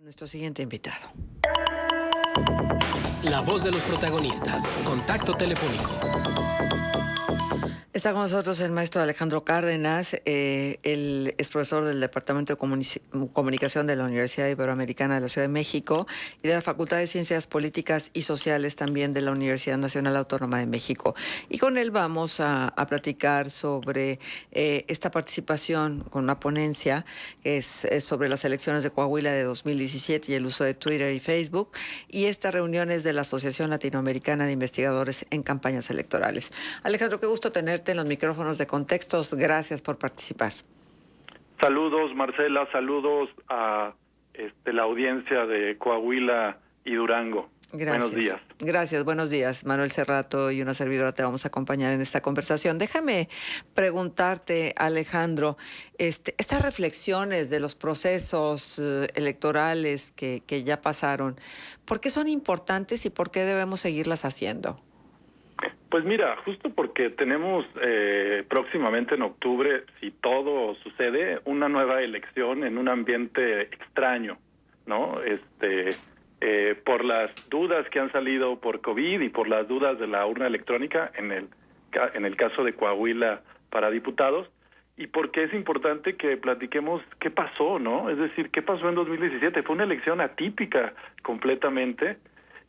Nuestro siguiente invitado. La voz de los protagonistas. Contacto telefónico. Está con nosotros el maestro Alejandro Cárdenas, él es profesor del Departamento de Comunicación de la Universidad Iberoamericana de la Ciudad de México y de la Facultad de Ciencias Políticas y Sociales también de la Universidad Nacional Autónoma de México. Y con él vamos a platicar sobre esta participación con una ponencia que es sobre las elecciones de Coahuila de 2017 y el uso de Twitter y Facebook, y estas reuniones de la Asociación Latinoamericana de Investigadores en Campañas Electorales. Alejandro, qué gusto tenerte en los micrófonos de Contextos. Gracias por participar. Saludos, Marcela, saludos a la audiencia de Coahuila y Durango. Gracias. Buenos días. Gracias, buenos días. Manuel Cerrato y una servidora te vamos a acompañar en esta conversación. Déjame preguntarte, Alejandro, estas reflexiones de los procesos electorales que ya pasaron, ¿por qué son importantes y por qué debemos seguirlas haciendo? Pues mira, justo porque tenemos próximamente en octubre, si todo sucede, una nueva elección en un ambiente extraño, ¿no? Por las dudas que han salido por COVID y por las dudas de la urna electrónica en el caso de Coahuila para diputados, y porque es importante que platiquemos qué pasó, ¿no? Es decir, qué pasó en 2017. Fue una elección atípica completamente.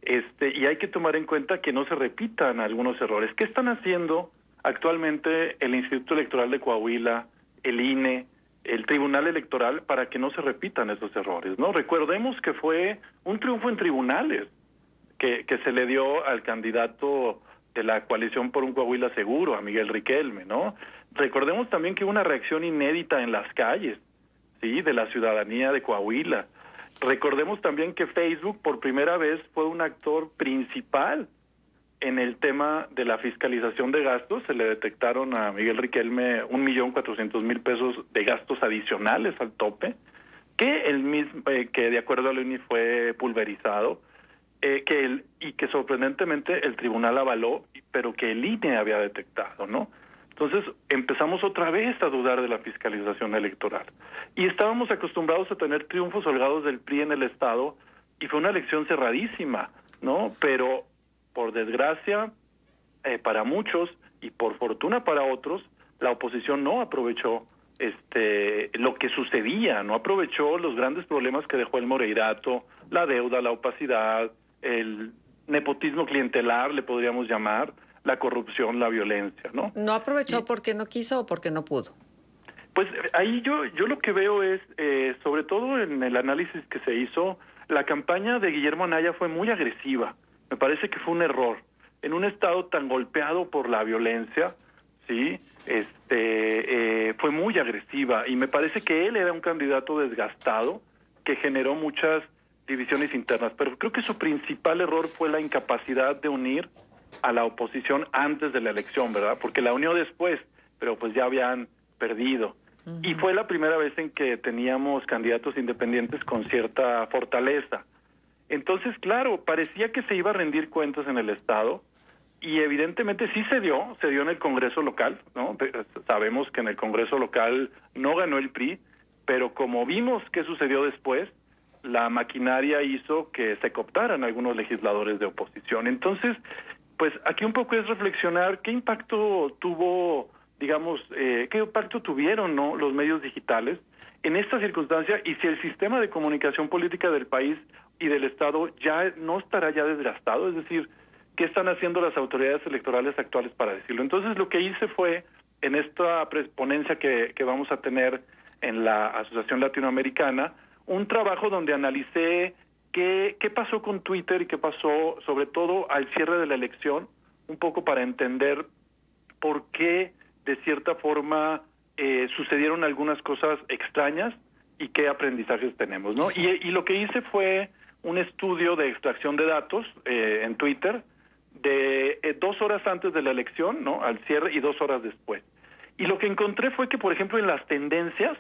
Y hay que tomar en cuenta que no se repitan algunos errores. ¿Qué están haciendo actualmente el Instituto Electoral de Coahuila, el INE, el Tribunal Electoral para que no se repitan esos errores, ¿no? Recordemos que fue un triunfo en tribunales que se le dio al candidato de la coalición por un Coahuila seguro, a Miguel Riquelme, ¿no? Recordemos también que hubo una reacción inédita en las calles, ¿sí?, de la ciudadanía de Coahuila. Recordemos también que Facebook por primera vez fue un actor principal en el tema de la fiscalización de gastos. Se le detectaron a Miguel Riquelme 1.400.000 pesos de gastos adicionales al tope, que de acuerdo a la UNI fue pulverizado, y que sorprendentemente el tribunal avaló, pero que el INE había detectado, ¿no? Entonces empezamos otra vez a dudar de la fiscalización electoral. Y estábamos acostumbrados a tener triunfos holgados del PRI en el Estado, y fue una elección cerradísima, ¿no? Pero por desgracia para muchos y por fortuna para otros, la oposición no aprovechó lo que sucedía, no aprovechó los grandes problemas que dejó el Moreirato, la deuda, la opacidad, el nepotismo clientelar, le podríamos llamar, la corrupción, la violencia, ¿no? ¿No aprovechó porque no quiso o porque no pudo? Pues ahí yo lo que veo es, sobre todo en el análisis que se hizo, la campaña de Guillermo Anaya fue muy agresiva. Me parece que fue un error. En un estado tan golpeado por la violencia, ¿sí? Fue muy agresiva, y me parece que él era un candidato desgastado que generó muchas divisiones internas. Pero creo que su principal error fue la incapacidad de unir a la oposición antes de la elección, ¿verdad? Porque la unió después, pero pues ya habían perdido. Uh-huh. Y fue la primera vez en que teníamos candidatos independientes con cierta fortaleza. Entonces, claro, parecía que se iba a rendir cuentas en el Estado, y evidentemente sí se dio en el Congreso local, ¿no? Sabemos que en el Congreso local no ganó el PRI, pero como vimos qué sucedió después, la maquinaria hizo que se cooptaran algunos legisladores de oposición. Entonces, pues aquí un poco es reflexionar qué impacto tuvo, digamos, qué impacto tuvieron, ¿no?, los medios digitales en esta circunstancia, y si el sistema de comunicación política del país y del Estado ya no estará ya desgastado, es decir, qué están haciendo las autoridades electorales actuales para decirlo. Entonces lo que hice fue, en esta ponencia que vamos a tener en la Asociación Latinoamericana, un trabajo donde analicé qué pasó con Twitter y qué pasó sobre todo al cierre de la elección, un poco para entender por qué de cierta forma sucedieron algunas cosas extrañas y qué aprendizajes tenemos, ¿no? Y lo que hice fue un estudio de extracción de datos en Twitter de 2 horas antes de la elección, ¿no?, al cierre, y 2 horas después. Y lo que encontré fue que, por ejemplo, en las tendencias,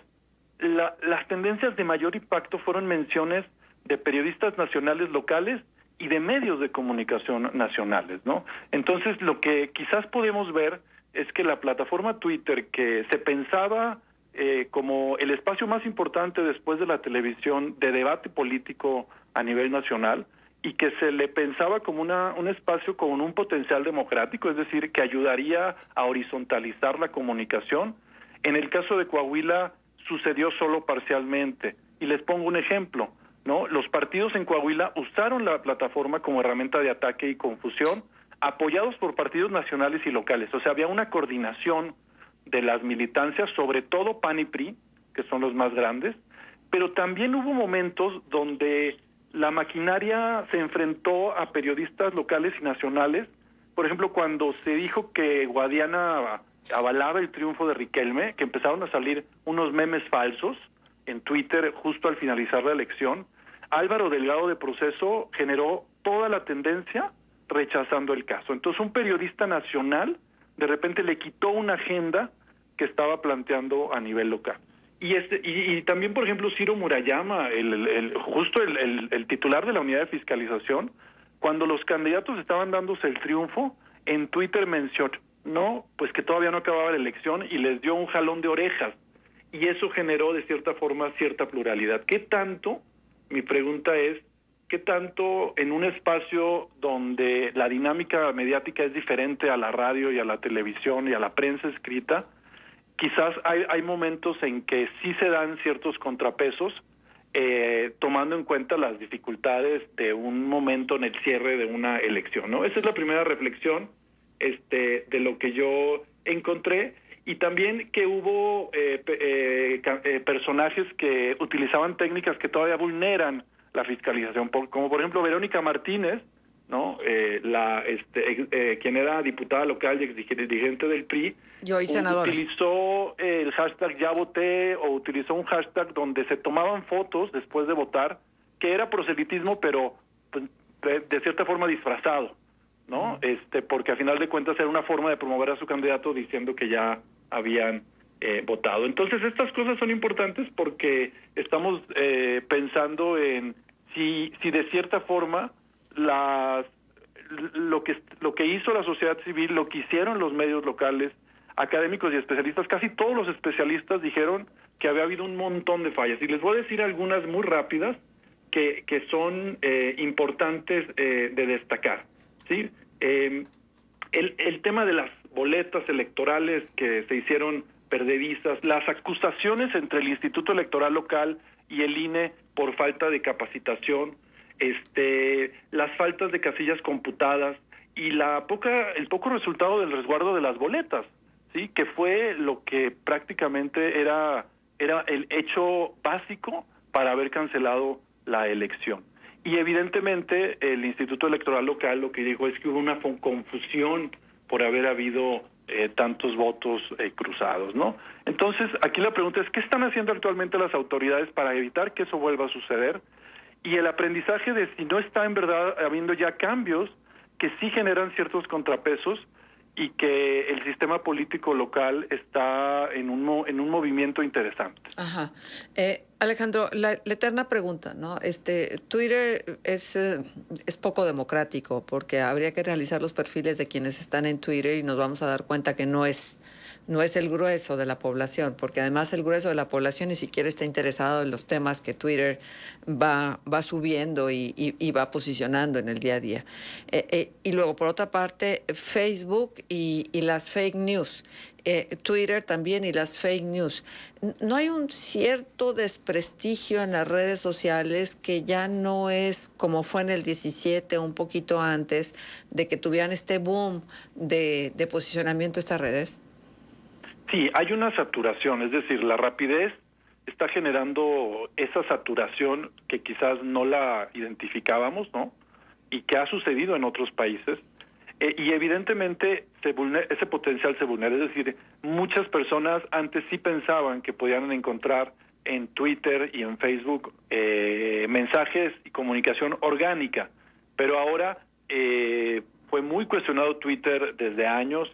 las tendencias de mayor impacto fueron menciones de periodistas nacionales locales y de medios de comunicación nacionales, ¿no? Entonces, lo que quizás podemos ver es que la plataforma Twitter, que se pensaba como el espacio más importante después de la televisión de debate político a nivel nacional, y que se le pensaba como un espacio con un potencial democrático, es decir, que ayudaría a horizontalizar la comunicación. En el caso de Coahuila sucedió solo parcialmente. Y les pongo un ejemplo, ¿no? Los partidos en Coahuila usaron la plataforma como herramienta de ataque y confusión, apoyados por partidos nacionales y locales. O sea, había una coordinación de las militancias, sobre todo PAN y PRI, que son los más grandes, pero también hubo momentos donde la maquinaria se enfrentó a periodistas locales y nacionales. Por ejemplo, cuando se dijo que Guadiana avalaba el triunfo de Riquelme, que empezaron a salir unos memes falsos en Twitter justo al finalizar la elección, Álvaro Delgado de Proceso generó toda la tendencia rechazando el caso. Entonces, un periodista nacional de repente le quitó una agenda que estaba planteando a nivel local. Y también, por ejemplo, Ciro Murayama, el titular de la unidad de fiscalización, cuando los candidatos estaban dándose el triunfo, en Twitter mencionó pues que todavía no acababa la elección y les dio un jalón de orejas. Y eso generó, de cierta forma, cierta pluralidad. ¿Qué tanto? Mi pregunta es, ¿qué tanto en un espacio donde la dinámica mediática es diferente a la radio y a la televisión y a la prensa escrita? Quizás hay momentos en que sí se dan ciertos contrapesos, tomando en cuenta las dificultades de un momento en el cierre de una elección, ¿no? Esa es la primera reflexión de lo que yo encontré, y también que hubo personajes que utilizaban técnicas que todavía vulneran la fiscalización, como por ejemplo Verónica Martínez, ¿no? Quien era diputada local y exdirigente del PRI, y hoy senadora, utilizó el hashtag Ya Voté, o utilizó un hashtag donde se tomaban fotos después de votar, que era proselitismo, pero pues, de cierta forma disfrazado, ¿no? Porque a final de cuentas era una forma de promover a su candidato diciendo que ya habían votado. Entonces estas cosas son importantes porque estamos pensando en si de cierta forma lo que hizo la sociedad civil, lo que hicieron los medios locales, académicos y especialistas, casi todos los especialistas dijeron que había habido un montón de fallas. Y les voy a decir algunas muy rápidas que son importantes de destacar, ¿sí? El tema de las boletas electorales que se hicieron perdedizas, las acusaciones entre el Instituto Electoral Local y el INE por falta de capacitación, las faltas de casillas computadas y el poco resultado del resguardo de las boletas, sí, que fue lo que prácticamente era el hecho básico para haber cancelado la elección. Y evidentemente el Instituto Electoral Local lo que dijo es que hubo una confusión por haber habido tantos votos cruzados, ¿no? Entonces, aquí la pregunta es, ¿qué están haciendo actualmente las autoridades para evitar que eso vuelva a suceder? Y el aprendizaje de si no está en verdad habiendo ya cambios que sí generan ciertos contrapesos y que el sistema político local está en un movimiento interesante. Ajá. Alejandro, la eterna pregunta, ¿no? Twitter es poco democrático porque habría que realizar los perfiles de quienes están en Twitter y nos vamos a dar cuenta que no es el grueso de la población, porque además el grueso de la población ni siquiera está interesado en los temas que Twitter va subiendo y va posicionando en el día a día. Y luego, por otra parte, Facebook y las fake news. Twitter también y las fake news. ¿No hay un cierto desprestigio en las redes sociales que ya no es como fue en el 17 o un poquito antes de que tuvieran este boom de posicionamiento estas redes? Sí, hay una saturación, es decir, la rapidez está generando esa saturación que quizás no la identificábamos, ¿no? Y que ha sucedido en otros países. Y evidentemente ese potencial se vulnera, es decir, muchas personas antes sí pensaban que podían encontrar en Twitter y en Facebook mensajes y comunicación orgánica, pero ahora fue muy cuestionado Twitter desde años,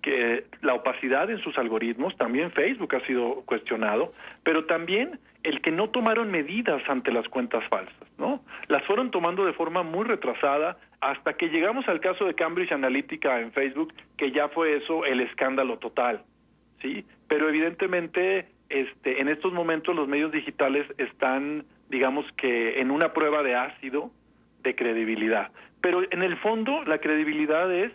que la opacidad en sus algoritmos, también Facebook ha sido cuestionado, pero también el que no tomaron medidas ante las cuentas falsas, ¿no? Las fueron tomando de forma muy retrasada hasta que llegamos al caso de Cambridge Analytica en Facebook, que ya fue eso el escándalo total, ¿sí? Pero evidentemente en estos momentos los medios digitales están, digamos que en una prueba de ácido de credibilidad. Pero en el fondo la credibilidad es,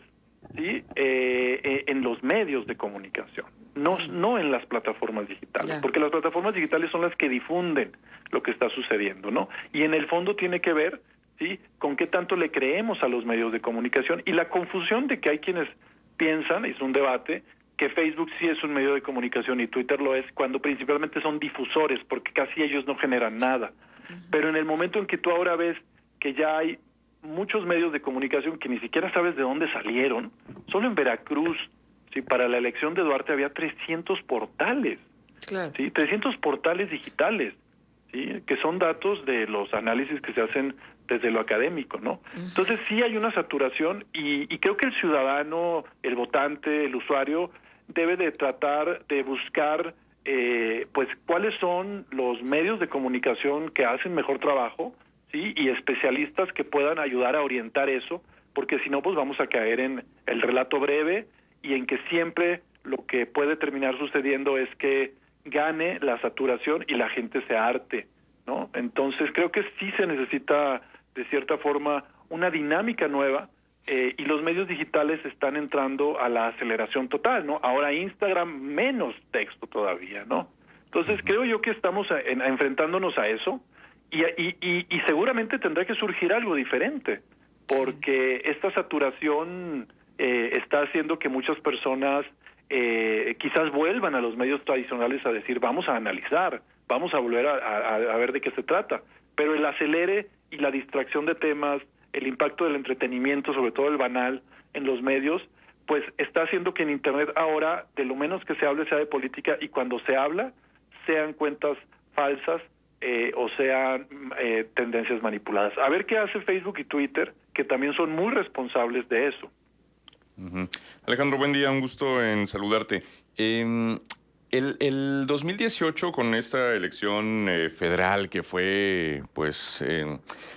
¿sí?, en los medios de comunicación, no en las plataformas digitales, porque las plataformas digitales son las que difunden lo que está sucediendo, ¿no? Y en el fondo tiene que ver, ¿sí?, con qué tanto le creemos a los medios de comunicación, y la confusión de que hay quienes piensan, es un debate, que Facebook sí es un medio de comunicación y Twitter lo es, cuando principalmente son difusores, porque casi ellos no generan nada. Pero en el momento en que tú ahora ves que ya hay muchos medios de comunicación que ni siquiera sabes de dónde salieron, solo en Veracruz, ¿sí?, para la elección de Duarte había 300 portales, Claro. ¿sí?, 300 portales digitales, ¿sí?, que son datos de los análisis que se hacen desde lo académico, ¿no? Entonces sí hay una saturación y creo que el ciudadano, el votante, el usuario debe de tratar de buscar pues cuáles son los medios de comunicación que hacen mejor trabajo, ¿sí?, y especialistas que puedan ayudar a orientar eso, porque si no pues vamos a caer en el relato breve y en que siempre lo que puede terminar sucediendo es que gane la saturación y la gente se harte, ¿no? Entonces creo que sí se necesita de cierta forma una dinámica nueva, y los medios digitales están entrando a la aceleración total, ¿no? Ahora Instagram menos texto todavía, ¿no? Entonces creo yo que estamos enfrentándonos a eso y seguramente tendrá que surgir algo diferente, porque esta saturación está haciendo que muchas personas quizás vuelvan a los medios tradicionales a decir vamos a analizar, vamos a volver a ver de qué se trata, pero el acelere y la distracción de temas, el impacto del entretenimiento, sobre todo el banal, en los medios, pues está haciendo que en Internet ahora de lo menos que se hable sea de política, y cuando se habla sean cuentas falsas o sean tendencias manipuladas. A ver qué hace Facebook y Twitter, que también son muy responsables de eso. Alejandro, buen día, un gusto en saludarte. El 2018, con esta elección federal que fue pues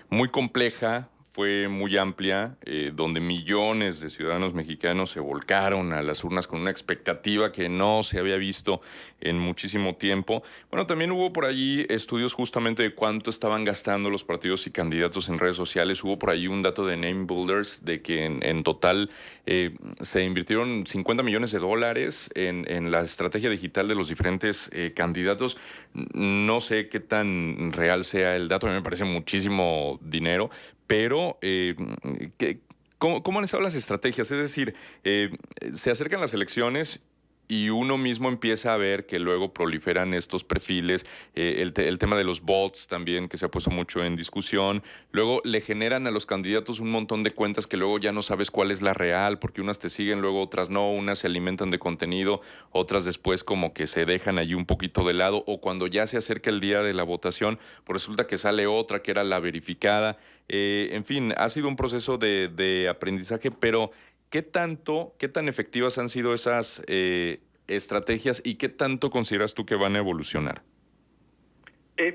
muy compleja, fue muy amplia, donde millones de ciudadanos mexicanos se volcaron a las urnas con una expectativa que no se había visto en muchísimo tiempo. Bueno, también hubo por allí estudios justamente de cuánto estaban gastando los partidos y candidatos en redes sociales. Hubo por ahí un dato de Name Builders de que en total se invirtieron $50 millones en la estrategia digital de los diferentes candidatos. No sé qué tan real sea el dato, a mí me parece muchísimo dinero, pero ¿cómo han estado las estrategias? Es decir, se acercan las elecciones y uno mismo empieza a ver que luego proliferan estos perfiles, el tema de los bots también, que se ha puesto mucho en discusión. Luego le generan a los candidatos un montón de cuentas que luego ya no sabes cuál es la real, porque unas te siguen, luego otras no, unas se alimentan de contenido, otras después como que se dejan allí un poquito de lado, o cuando ya se acerca el día de la votación, pues resulta que sale otra que era la verificada. En fin, ha sido un proceso de aprendizaje, pero ¿qué tan efectivas han sido esas estrategias y qué tanto consideras tú que van a evolucionar?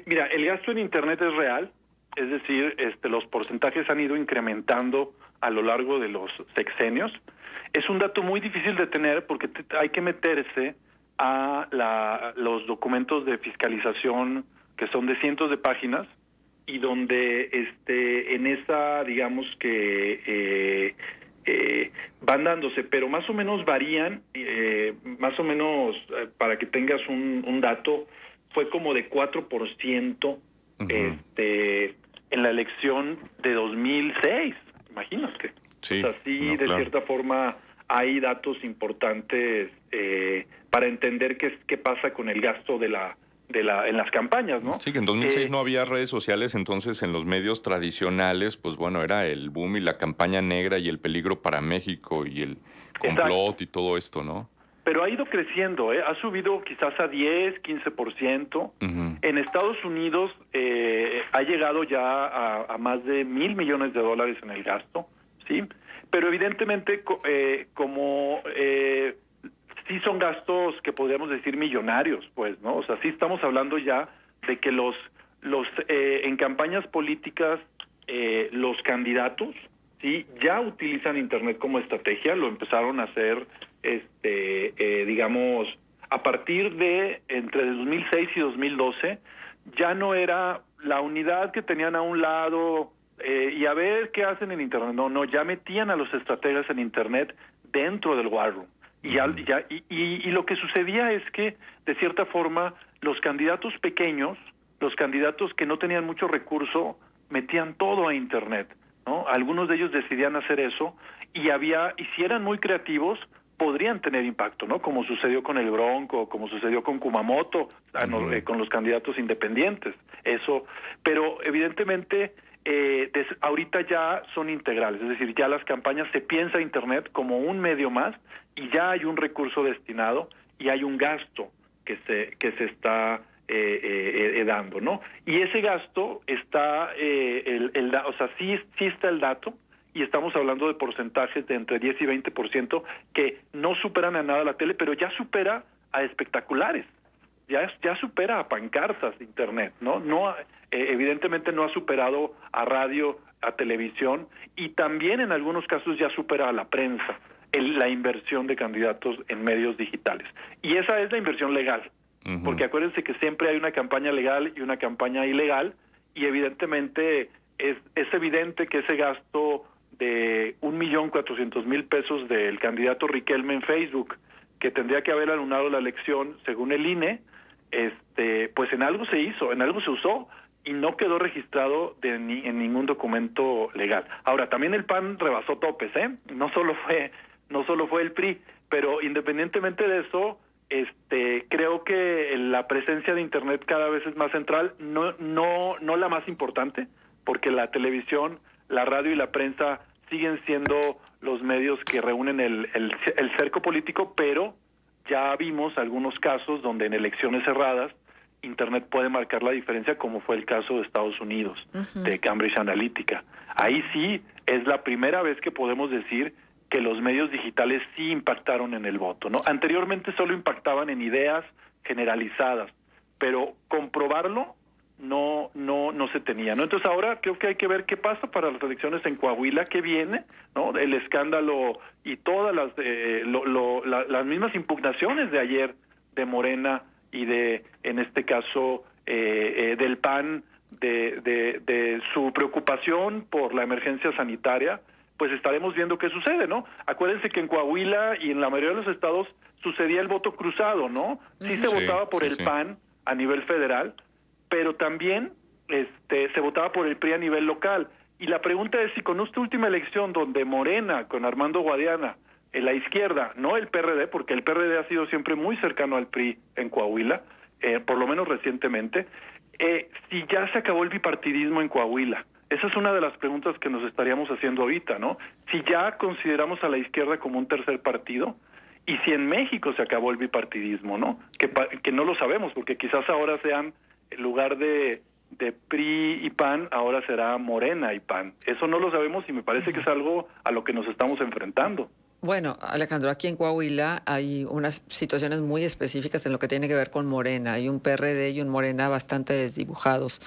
Mira, el gasto en Internet es real, es decir, los porcentajes han ido incrementando a lo largo de los sexenios. Es un dato muy difícil de tener porque hay que meterse a los documentos de fiscalización, que son de cientos de páginas, y donde en esa, digamos que van dándose, pero más o menos varían, más o menos para que tengas un dato, fue como de 4%, en la elección de 2006, imagínate. Sí, o sea, sí, de cierta forma hay datos importantes para entender qué pasa con el gasto en las campañas, ¿no? Sí, que en 2006 no había redes sociales, entonces en los medios tradicionales, pues bueno, era el boom y la campaña negra y el peligro para México y el complot. Exacto. Y todo esto, ¿no? Pero ha ido creciendo, ha subido quizás a 10, 15%. En Estados Unidos ha llegado ya a más de $1,000 millones en el gasto, ¿sí? Pero evidentemente como sí son gastos que podríamos decir millonarios, pues, ¿no? O sea, sí estamos hablando ya de que en campañas políticas los candidatos, sí, ya utilizan Internet como estrategia, lo empezaron a hacer, digamos, A partir de entre 2006 y 2012, ya no era la unidad que tenían a un lado y a ver qué hacen en Internet. No, ya metían a los estrategas en Internet dentro del War Room. Y lo que sucedía es que, de cierta forma, los candidatos pequeños, los candidatos que no tenían mucho recurso, metían todo a Internet, ¿no? Algunos de ellos decidían hacer eso y si eran muy creativos, podrían tener impacto, ¿no? Como sucedió con el Bronco, como sucedió con Kumamoto, con los candidatos independientes. Eso, pero evidentemente ahorita ya son integrales, es decir, ya las campañas se piensa Internet como un medio más y ya hay un recurso destinado y hay un gasto que se está dando, ¿no? Y ese gasto está, o sea, sí está el dato, y estamos hablando de porcentajes de entre 10 y 20% que no superan a nada la tele, pero ya supera a espectaculares, ya supera a pancartas de Internet, ¿no? Evidentemente no ha superado a radio, a televisión, y también en algunos casos ya supera a la prensa, la inversión de candidatos en medios digitales. Y esa es la inversión legal, porque acuérdense que siempre hay una campaña legal y una campaña ilegal, y evidentemente es evidente que ese gasto de 1.400.000 pesos del candidato Riquelme en Facebook, que tendría que haber anulado la elección según el INE, pues en algo se hizo, en algo se usó y no quedó registrado en ningún documento legal. Ahora, también el PAN rebasó topes, no solo fue el PRI, pero independientemente de eso, creo que la presencia de Internet cada vez es más central, no la más importante, porque la televisión, la radio y la prensa siguen siendo los medios que reúnen el cerco político, pero ya vimos algunos casos donde en elecciones cerradas Internet puede marcar la diferencia, como fue el caso de Estados Unidos, de Cambridge Analytica. Ahí sí es la primera vez que podemos decir que los medios digitales sí impactaron en el voto, ¿no? Anteriormente solo impactaban en ideas generalizadas, pero comprobarlo no se tenía, ¿no? Entonces ahora creo que hay que ver qué pasa para las elecciones en Coahuila, qué viene, ¿no? El escándalo y todas las mismas impugnaciones de ayer de Morena y en este caso, del PAN, de su preocupación por la emergencia sanitaria, pues estaremos viendo qué sucede, ¿no? Acuérdense que en Coahuila y en la mayoría de los estados sucedía el voto cruzado, ¿no? Sí se votaba por el PAN a nivel federal, pero también se votaba por el PRI a nivel local. Y la pregunta es si con esta última elección donde Morena, con Armando Guadiana, en la izquierda, no el PRD, porque el PRD ha sido siempre muy cercano al PRI en Coahuila, por lo menos recientemente, si ya se acabó el bipartidismo en Coahuila. Esa es una de las preguntas que nos estaríamos haciendo ahorita, ¿no? Si ya consideramos a la izquierda como un tercer partido, y si en México se acabó el bipartidismo, ¿no? Que no lo sabemos, porque quizás ahora sean, en lugar de PRI y PAN, ahora será Morena y PAN. Eso no lo sabemos y me parece que es algo a lo que nos estamos enfrentando. Bueno, Alejandro, aquí en Coahuila hay unas situaciones muy específicas en lo que tiene que ver con Morena. Hay un PRD y un Morena bastante desdibujados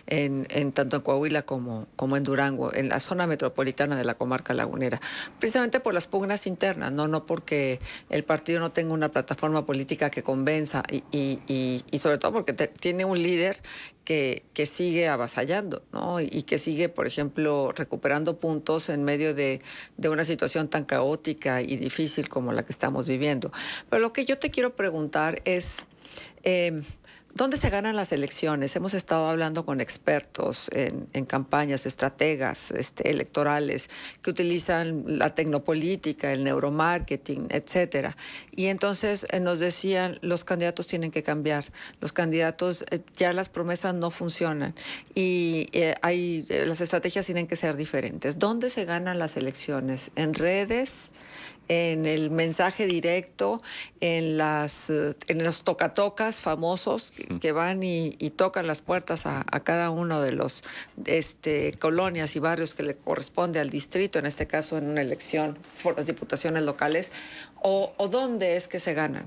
en tanto en Coahuila como en Durango, en la zona metropolitana de la comarca lagunera, precisamente por las pugnas internas, no porque el partido no tenga una plataforma política que convenza y sobre todo porque tiene un líder que sigue avasallando, ¿no? Y que sigue, por ejemplo, recuperando puntos en medio de una situación tan caótica y difícil como la que estamos viviendo. Pero lo que yo te quiero preguntar es, ¿dónde se ganan las elecciones? Hemos estado hablando con expertos en campañas, estrategas electorales que utilizan la tecnopolítica, el neuromarketing, etcétera. Y entonces nos decían, los candidatos tienen que cambiar, los candidatos, ya las promesas no funcionan y las estrategias tienen que ser diferentes. ¿Dónde se ganan las elecciones? ¿En redes? ¿En el mensaje directo? ¿En los tocatocas famosos que van y tocan las puertas a cada uno de los colonias y barrios que le corresponde al distrito, en este caso en una elección por las diputaciones locales? ¿O dónde es que se ganan?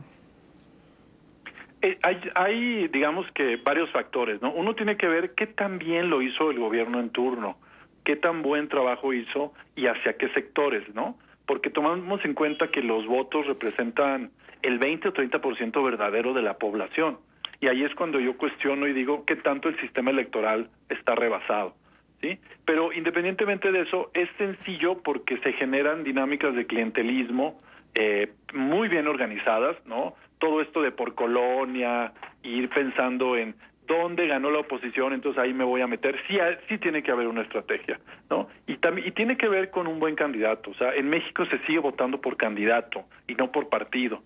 Hay, digamos que, varios factores, ¿no? Uno tiene que ver qué tan bien lo hizo el gobierno en turno, qué tan buen trabajo hizo y hacia qué sectores, ¿no? Porque tomamos en cuenta que los votos representan el 20 o 30% verdadero de la población. Y ahí es cuando yo cuestiono y digo qué tanto el sistema electoral está rebasado, ¿sí? Pero independientemente de eso, es sencillo porque se generan dinámicas de clientelismo muy bien organizadas, ¿no? Todo esto de por colonia, ir pensando en dónde ganó la oposición, entonces ahí me voy a meter. Sí tiene que haber una estrategia, ¿no? Y tiene que ver con un buen candidato. O sea, en México se sigue votando por candidato y no por partido,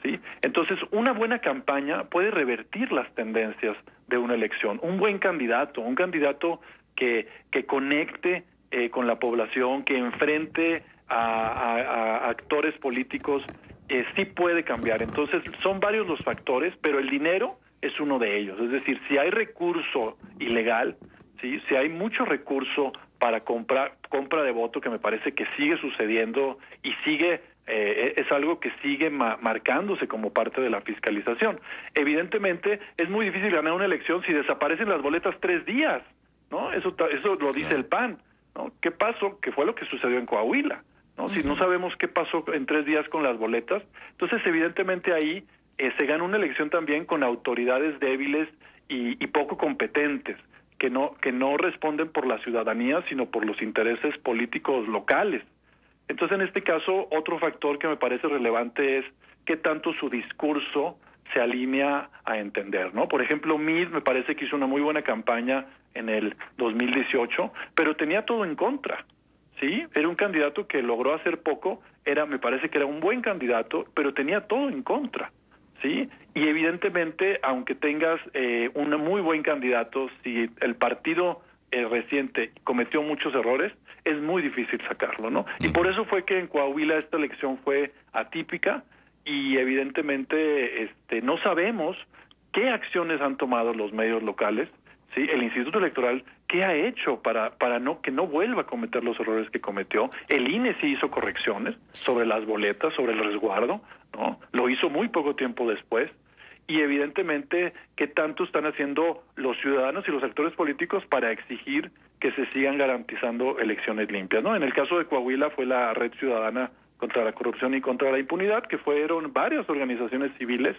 ¿sí? Entonces, una buena campaña puede revertir las tendencias de una elección. Un buen candidato, un candidato que conecte con la población, que enfrente a actores políticos, sí puede cambiar. Entonces, son varios los factores, pero el dinero es uno de ellos. Es decir, si hay recurso ilegal, ¿sí? Si hay mucho recurso para compra de voto, que me parece que sigue sucediendo y sigue es algo que sigue marcándose como parte de la fiscalización. Evidentemente, es muy difícil ganar una elección si desaparecen las boletas 3 días, ¿no? Eso lo dice el PAN, ¿no? ¿Qué pasó? ¿Qué fue lo que sucedió en Coahuila? ¿No? Si no sabemos qué pasó en 3 días con las boletas, entonces evidentemente ahí se gana una elección también con autoridades débiles y poco competentes, que no responden por la ciudadanía, sino por los intereses políticos locales. Entonces, en este caso, otro factor que me parece relevante es qué tanto su discurso se alinea a entender, ¿no? Por ejemplo, Mid me parece que hizo una muy buena campaña en el 2018, pero tenía todo en contra, ¿sí? Era un candidato que logró hacer poco, me parece que era un buen candidato, pero tenía todo en contra, ¿sí? Y evidentemente, aunque tengas un muy buen candidato, si el partido reciente cometió muchos errores, es muy difícil sacarlo, ¿no? Y por eso fue que en Coahuila esta elección fue atípica y evidentemente no sabemos qué acciones han tomado los medios locales, ¿sí? El Instituto Electoral, ¿qué ha hecho para que no vuelva a cometer los errores que cometió? El INE sí hizo correcciones sobre las boletas, sobre el resguardo, ¿no? Lo hizo muy poco tiempo después. Y evidentemente, ¿qué tanto están haciendo los ciudadanos y los actores políticos para exigir que se sigan garantizando elecciones limpias, ¿no? En el caso de Coahuila fue la Red Ciudadana contra la Corrupción y contra la Impunidad, que fueron varias organizaciones civiles,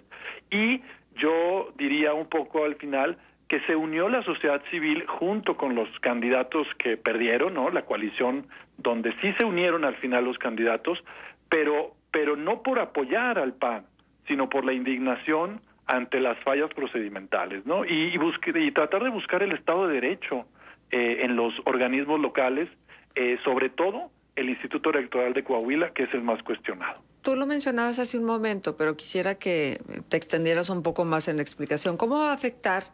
y yo diría un poco al final que se unió la sociedad civil junto con los candidatos que perdieron, ¿no? La coalición donde sí se unieron al final los candidatos, pero no por apoyar al PAN, sino por la indignación ante las fallas procedimentales, ¿no? Y tratar de buscar el Estado de Derecho en los organismos locales, sobre todo el Instituto Electoral de Coahuila, que es el más cuestionado. Tú lo mencionabas hace un momento, pero quisiera que te extendieras un poco más en la explicación. ¿Cómo va a afectar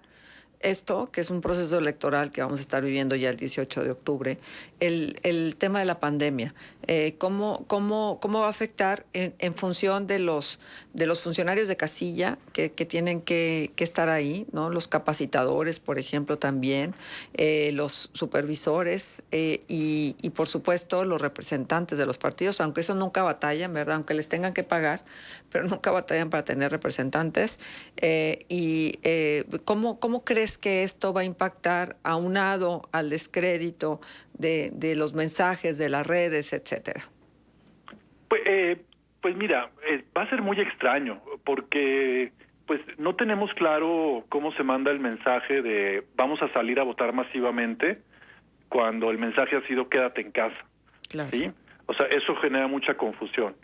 esto, que es un proceso electoral que vamos a estar viviendo ya el 18 de octubre, el tema de la pandemia? ¿Cómo va a afectar en función de los funcionarios de casilla que tienen que estar ahí, ¿no? Los capacitadores, por ejemplo, también, los supervisores y, por supuesto, los representantes de los partidos, aunque eso nunca batallan, ¿verdad? Aunque les tengan que pagar, pero nunca batallan para tener representantes. ¿Cómo crees que esto va a impactar, aunado al descrédito de los mensajes de las redes, etcétera? Pues mira, va a ser muy extraño porque pues no tenemos claro cómo se manda el mensaje de vamos a salir a votar masivamente cuando el mensaje ha sido quédate en casa. Claro. ¿Sí? O sea, eso genera mucha confusión.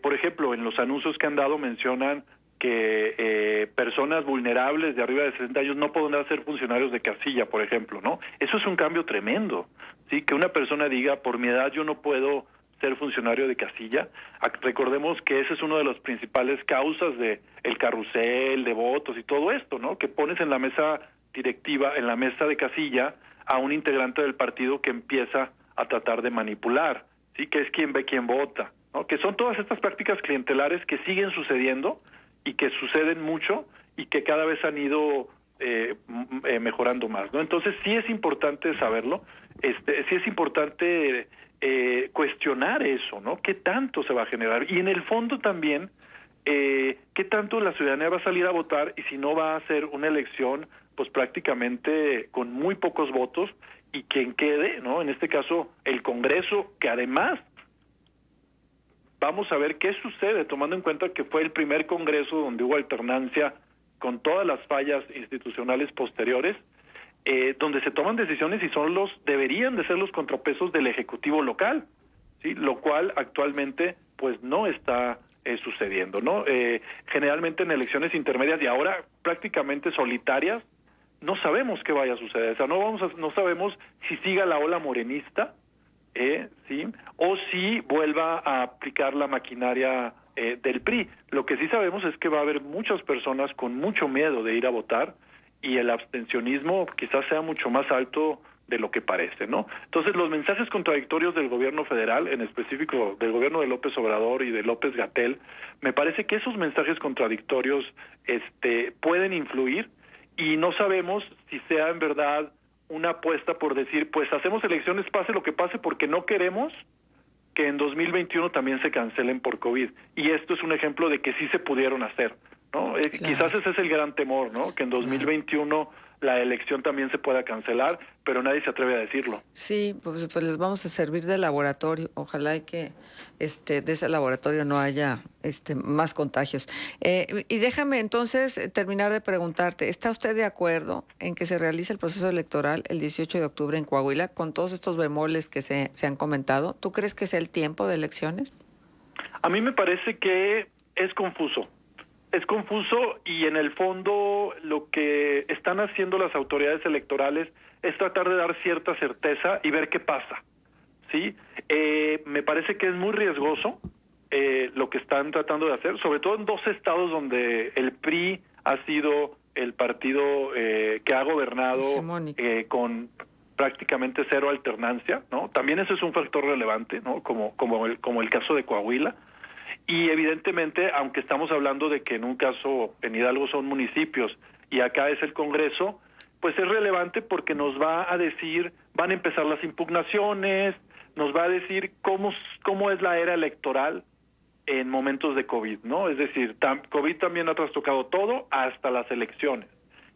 Por ejemplo, en los anuncios que han dado mencionan que personas vulnerables de arriba de 60 años no podrán ser funcionarios de casilla, por ejemplo, ¿no? Eso es un cambio tremendo, ¿sí? Que una persona diga, por mi edad yo no puedo ser funcionario de casilla. Recordemos que ese es uno de las principales causas de el carrusel de votos y todo esto, ¿no? Que pones en la mesa directiva, en la mesa de casilla, a un integrante del partido que empieza a tratar de manipular, ¿sí? Que es quien ve quién vota, ¿no? Que son todas estas prácticas clientelares que siguen sucediendo y que suceden mucho y que cada vez han ido mejorando más, ¿no? Entonces sí es importante saberlo, sí es importante cuestionar eso, ¿no? ¿Qué tanto se va a generar? Y en el fondo también, ¿qué tanto la ciudadanía va a salir a votar y si no va a ser una elección, pues prácticamente con muy pocos votos y quien quede, ¿no? En este caso, el Congreso, que además vamos a ver qué sucede, tomando en cuenta que fue el primer Congreso donde hubo alternancia con todas las fallas institucionales posteriores, donde se toman decisiones y deberían de ser los contrapesos del Ejecutivo local, ¿sí? Lo cual actualmente pues no está sucediendo, ¿no? Generalmente en elecciones intermedias y ahora prácticamente solitarias, no sabemos qué vaya a suceder, o sea, no sabemos si siga la ola morenista, ¿sí? O si vuelva a aplicar la maquinaria del PRI. Lo que sí sabemos es que va a haber muchas personas con mucho miedo de ir a votar y el abstencionismo quizás sea mucho más alto de lo que parece, ¿no? Entonces, los mensajes contradictorios del gobierno federal, en específico del gobierno de López Obrador y de López-Gatell, me parece que esos mensajes contradictorios pueden influir y no sabemos si sea en verdad una apuesta por decir, pues hacemos elecciones pase lo que pase porque no queremos que en 2021 también se cancelen por COVID. Y esto es un ejemplo de que sí se pudieron hacer, ¿no? Claro. Quizás ese es el gran temor, ¿no? Que en 2021 la elección también se pueda cancelar, pero nadie se atreve a decirlo. Sí, pues les vamos a servir de laboratorio. Ojalá y que de ese laboratorio no haya más contagios. Y déjame entonces terminar de preguntarte, ¿está usted de acuerdo en que se realice el proceso electoral el 18 de octubre en Coahuila con todos estos bemoles que se han comentado? ¿Tú crees que sea el tiempo de elecciones? A mí me parece que es confuso. Es confuso y en el fondo lo que están haciendo las autoridades electorales es tratar de dar cierta certeza y ver qué pasa, ¿sí? Me parece que es muy riesgoso lo que están tratando de hacer, sobre todo en dos estados donde el PRI ha sido el partido que ha gobernado con prácticamente cero alternancia, ¿no? También eso es un factor relevante, ¿no? Como el caso de Coahuila. Y evidentemente, aunque estamos hablando de que en un caso en Hidalgo son municipios y acá es el Congreso, pues es relevante porque nos va a decir, van a empezar las impugnaciones, nos va a decir cómo es la era electoral en momentos de COVID, ¿no? Es decir, COVID también ha trastocado todo hasta las elecciones.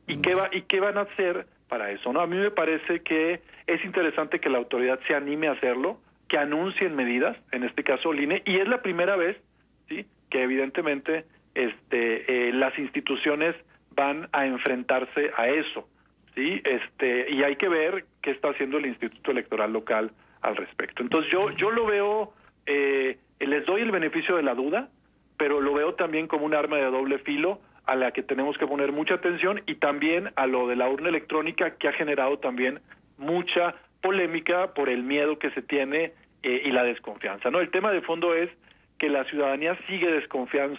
¿Y qué van a hacer para eso, no? A mí me parece que es interesante que la autoridad se anime a hacerlo, que anuncien medidas, en este caso el INE, y es la primera vez, ¿sí?, que evidentemente las instituciones van a enfrentarse a eso, ¿sí? Y hay que ver qué está haciendo el Instituto Electoral local al respecto. Entonces yo lo veo, les doy el beneficio de la duda, pero lo veo también como un arma de doble filo a la que tenemos que poner mucha atención, y también a lo de la urna electrónica, que ha generado también mucha polémica por el miedo que se tiene y la desconfianza, ¿no? El tema de fondo es que la ciudadanía sigue desconfiando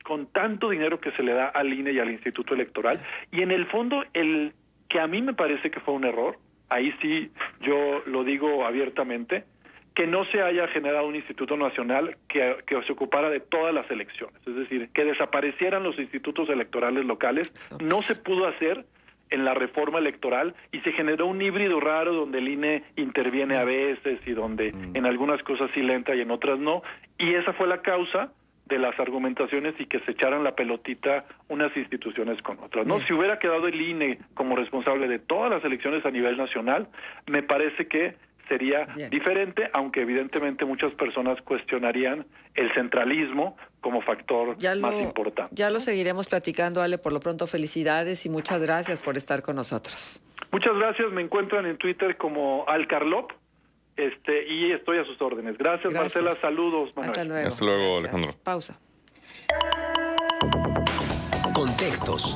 con tanto dinero que se le da al INE y al Instituto Electoral, y en el fondo el que a mí me parece que fue un error, ahí sí yo lo digo abiertamente, que no se haya generado un instituto nacional que se ocupara de todas las elecciones, es decir, que desaparecieran los institutos electorales locales. No se pudo hacer en la reforma electoral y se generó un híbrido raro donde el INE interviene a veces y donde en algunas cosas sí le entra y en otras no, y esa fue la causa de las argumentaciones y que se echaran la pelotita unas instituciones con otras, ¿no? Si hubiera quedado el INE como responsable de todas las elecciones a nivel nacional, me parece que sería diferente, aunque evidentemente muchas personas cuestionarían el centralismo como factor más importante. Ya lo seguiremos platicando, Ale. Por lo pronto, felicidades y muchas gracias por estar con nosotros. Muchas gracias. Me encuentran en Twitter como Alcarlop, y estoy a sus órdenes. Gracias, Marcela. Saludos, Manuel. Hasta luego. Hasta luego, Alejandro. Pausa. Contextos.